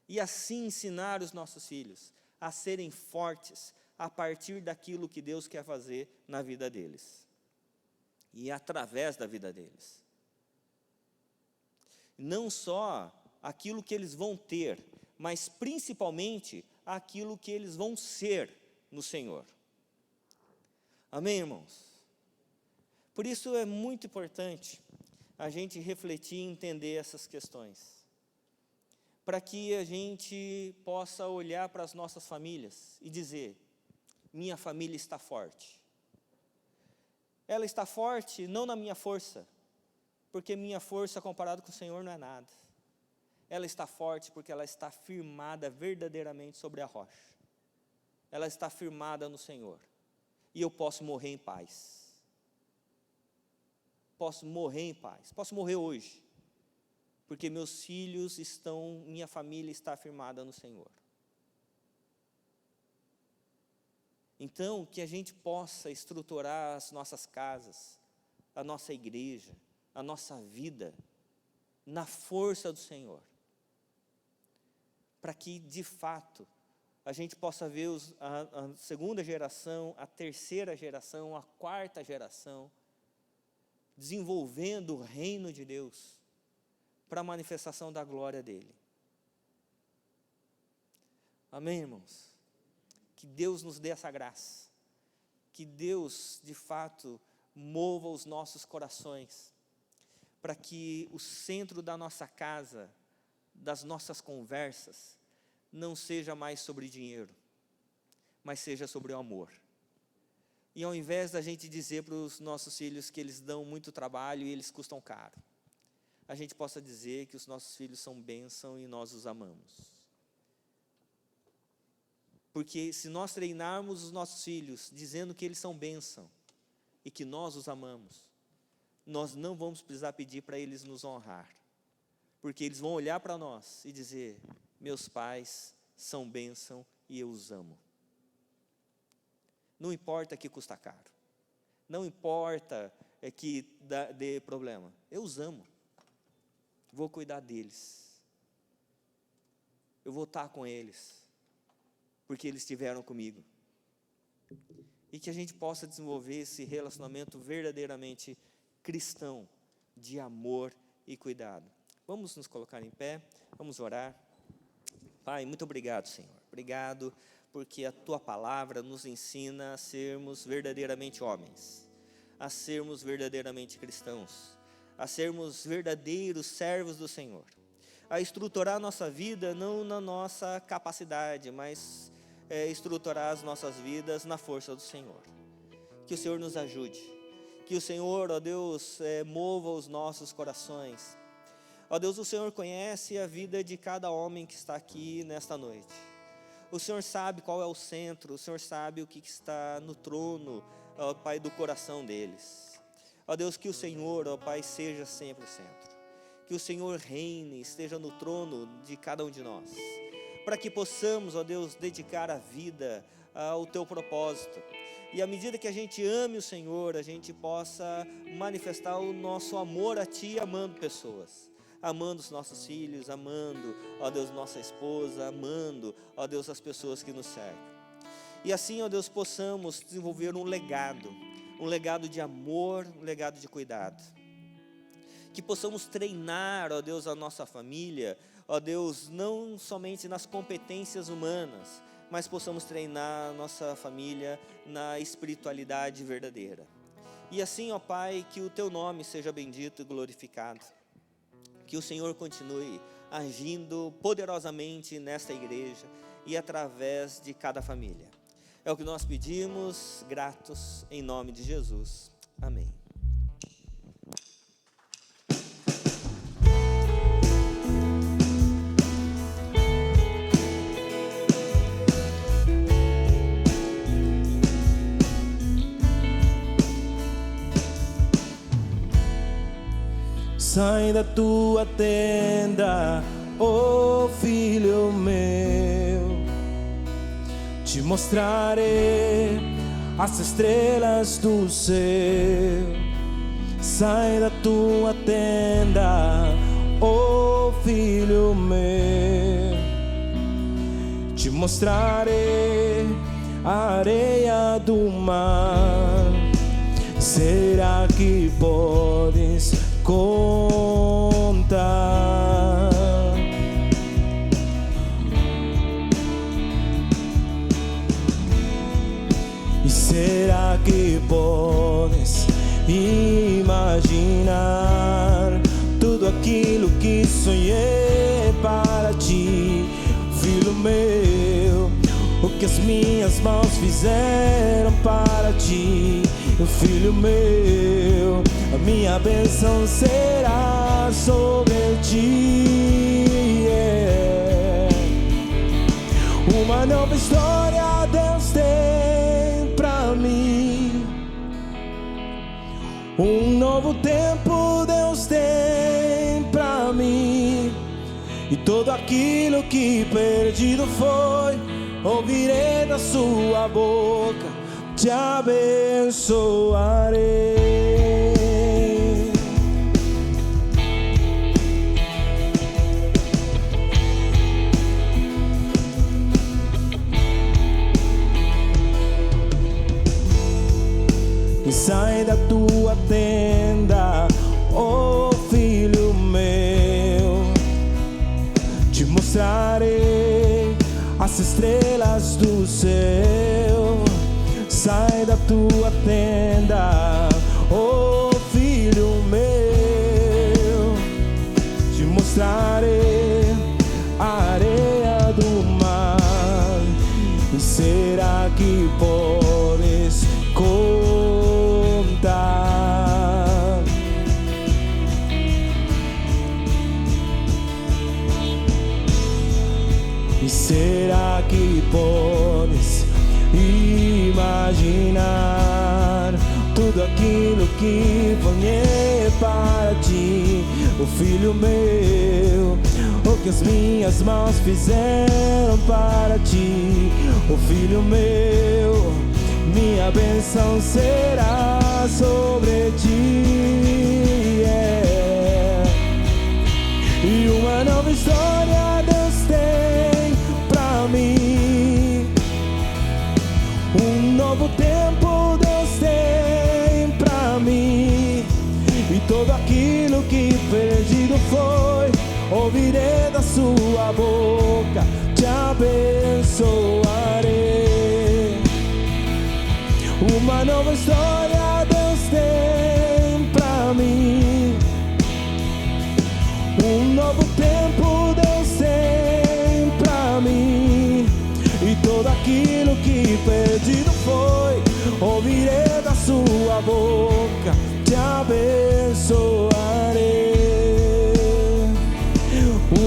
E assim ensinar os nossos filhos a serem fortes a partir daquilo que Deus quer fazer na vida deles. E através da vida deles. Não só aquilo que eles vão ter, mas principalmente aquilo que eles vão ser no Senhor. Amém, irmãos? Por isso é muito importante a gente refletir e entender essas questões, para que a gente possa olhar para as nossas famílias e dizer: minha família está forte. Ela está forte não na minha força, porque minha força comparada com o Senhor não é nada. Ela está forte porque ela está firmada verdadeiramente sobre a rocha. Ela está firmada no Senhor. E eu posso morrer em paz. Posso morrer em paz. Posso morrer hoje. Porque meus filhos estão, minha família está firmada no Senhor. Então, que a gente possa estruturar as nossas casas, a nossa igreja, a nossa vida, na força do Senhor. Para que, de fato, a gente possa ver a segunda geração, a terceira geração, a quarta geração, desenvolvendo o reino de Deus para a manifestação da glória dele. Amém, irmãos? Que Deus nos dê essa graça, que Deus, de fato, mova os nossos corações, para que o centro da nossa casa, das nossas conversas, não seja mais sobre dinheiro, mas seja sobre o amor. E ao invés da gente dizer para os nossos filhos que eles dão muito trabalho e eles custam caro, a gente possa dizer que os nossos filhos são bênção e nós os amamos. Porque se nós treinarmos os nossos filhos dizendo que eles são bênção e que nós os amamos, nós não vamos precisar pedir para eles nos honrar. Porque eles vão olhar para nós e dizer: meus pais são bênção e eu os amo. Não importa que custa caro. Não importa que dê problema. Eu os amo. Vou cuidar deles. Eu vou estar com eles. Porque eles estiveram comigo. E que a gente possa desenvolver esse relacionamento verdadeiramente cristão, de amor e cuidado. Vamos nos colocar em pé, vamos orar. Pai, muito obrigado, Senhor. Obrigado porque a Tua palavra nos ensina a sermos verdadeiramente homens, a sermos verdadeiramente cristãos, a sermos verdadeiros servos do Senhor, a estruturar a nossa vida não na nossa capacidade, mas estruturar as nossas vidas na força do Senhor. Que o Senhor nos ajude, que o Senhor, ó Deus, mova os nossos corações. Ó Deus, o Senhor conhece a vida de cada homem que está aqui nesta noite. O Senhor sabe qual é o centro, o Senhor sabe o que está no trono, ó Pai, do coração deles. Ó Deus, que o Senhor, ó Pai, seja sempre o centro. Que o Senhor reine, esteja no trono de cada um de nós. Para que possamos, ó Deus, dedicar a vida ao Teu propósito. E à medida que a gente ame o Senhor, a gente possa manifestar o nosso amor a Ti, amando pessoas. Amando os nossos filhos, amando, ó Deus, nossa esposa, amando, ó Deus, as pessoas que nos cercam. E assim, ó Deus, possamos desenvolver um legado de amor, um legado de cuidado. Que possamos treinar, ó Deus, a nossa família, ó Deus, não somente nas competências humanas, mas possamos treinar a nossa família na espiritualidade verdadeira. E assim, ó Pai, que o Teu nome seja bendito e glorificado. Que o Senhor continue agindo poderosamente nesta igreja e através de cada família. É o que nós pedimos, gratos, em nome de Jesus. Amém. Sai da tua tenda, ó filho meu, te mostrarei as estrelas do céu. Sai da tua tenda, ó filho meu, te mostrarei a areia do mar. Será que podes contar? E será que podes imaginar tudo aquilo que sonhei para ti, filho meu? O que as minhas mãos fizeram para ti, filho meu, a minha bênção será sobre ti. Uma nova história Deus tem pra mim, um novo tempo Deus tem pra mim. E tudo aquilo que perdido foi, ouvirei da sua boca, te abençoarei. sai da tua tenda, oh filho meu. Te mostrarei as estrelas do céu. Sai da tua tenda, oh filho meu. Te mostrarei a areia do mar. E será que podes contar? E será que podes imaginar tudo aquilo que planeei para ti, oh filho meu? O que as minhas mãos fizeram para ti, oh filho meu? Minha bênção será sobre ti, yeah. E uma nova história Deus tem pra mim. Um novo tempo Deus tem pra mim. E tudo aquilo que perdido foi, ouvirei da sua boca, te abençoarei. Uma nova história Deus tem pra mim. Um novo tempo Deus tem pra mim. E tudo aquilo que perdido foi, ouvirei da sua boca, te abençoarei.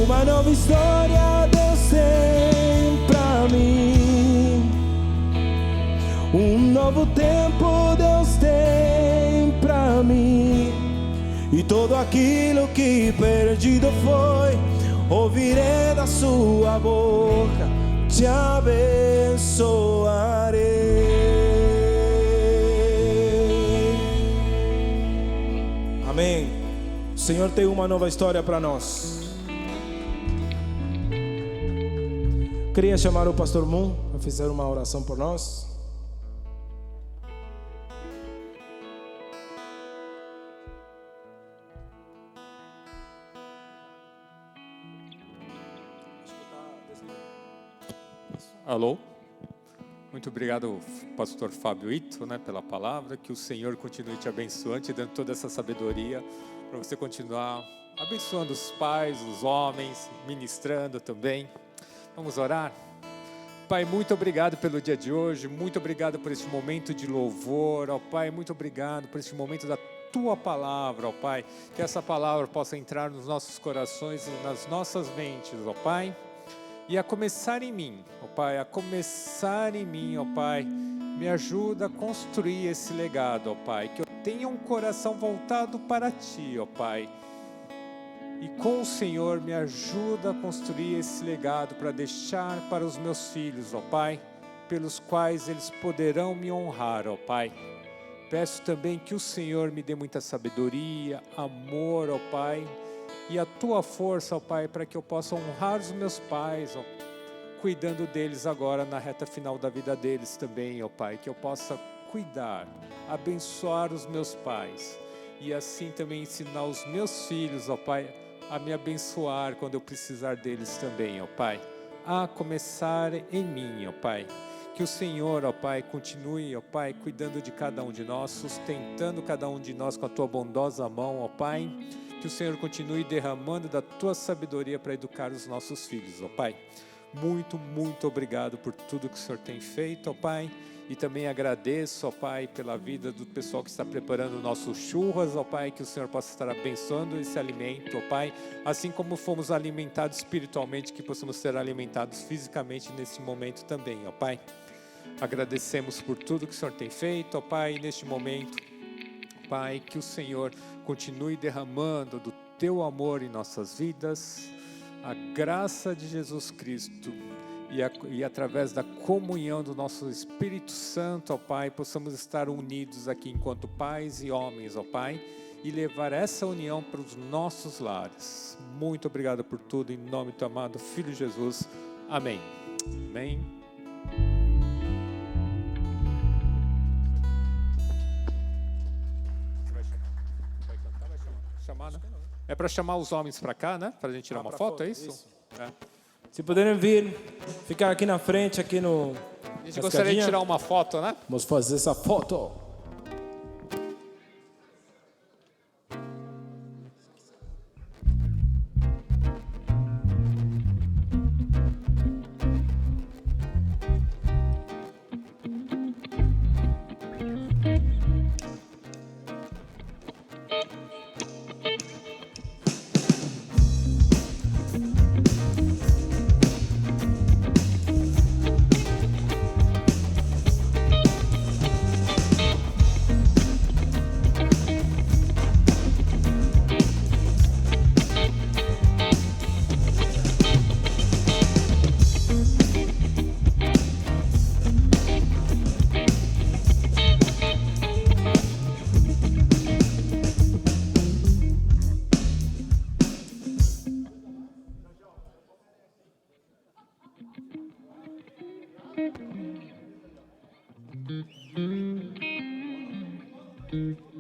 Uma nova história Deus tem pra mim. Um novo tempo Deus tem pra mim. E tudo aquilo que perdido foi, ouvirei da sua boca, te abençoarei. Amém. O Senhor tem uma nova história para nós. Queria chamar o pastor Moon para fazer uma oração por nós. Alô? Muito obrigado, pastor Fábio Ito, pela palavra. Que o Senhor continue te abençoando, te dando toda essa sabedoria para você continuar abençoando os pais, os homens, ministrando também. Vamos orar? Pai, muito obrigado pelo dia de hoje, muito obrigado por este momento de louvor, ó Pai, muito obrigado por este momento da Tua palavra, ó Pai, que essa palavra possa entrar nos nossos corações e nas nossas mentes, ó Pai, e a começar em mim, ó Pai, ó Pai, me ajuda a construir esse legado, ó Pai, que eu tenha um coração voltado para Ti, ó Pai, e com o Senhor me ajuda a construir esse legado para deixar para os meus filhos, ó Pai, pelos quais eles poderão me honrar, ó Pai. Peço também que o Senhor me dê muita sabedoria, amor, ó Pai, e a Tua força, ó Pai, para que eu possa honrar os meus pais, ó, cuidando deles agora na reta final da vida deles também, ó Pai, que eu possa cuidar, abençoar os meus pais e assim também ensinar os meus filhos, ó Pai, a me abençoar quando eu precisar deles também, ó Pai, a começar em mim, ó Pai. Que o Senhor, ó Pai, continue, ó Pai, cuidando de cada um de nós, sustentando cada um de nós com a Tua bondosa mão, ó Pai. Que o Senhor continue derramando da Tua sabedoria para educar os nossos filhos, ó Pai. Muito, muito obrigado por tudo que o Senhor tem feito, ó Pai. E também agradeço, ó Pai, pela vida do pessoal que está preparando o nosso churras, ó Pai, que o Senhor possa estar abençoando esse alimento, ó Pai, assim como fomos alimentados espiritualmente, que possamos ser alimentados fisicamente nesse momento também, ó Pai. Agradecemos por tudo que o Senhor tem feito, ó Pai, neste momento, Pai, que o Senhor continue derramando do Teu amor em nossas vidas, a graça de Jesus Cristo, e através da comunhão do nosso Espírito Santo, ó Pai, possamos estar unidos aqui enquanto pais e homens, ó Pai, e levar essa união para os nossos lares. Muito obrigado por tudo, em nome do Teu amado Filho Jesus. Amém. Amém. Chamar, né? É para chamar os homens para cá, né? Para a gente tirar uma pra foto, foto, é isso? isso. É. Se puderem vir, ficar aqui na frente, aqui no. A gente gostaria de tirar uma foto, né? Vamos fazer essa foto. Thank you.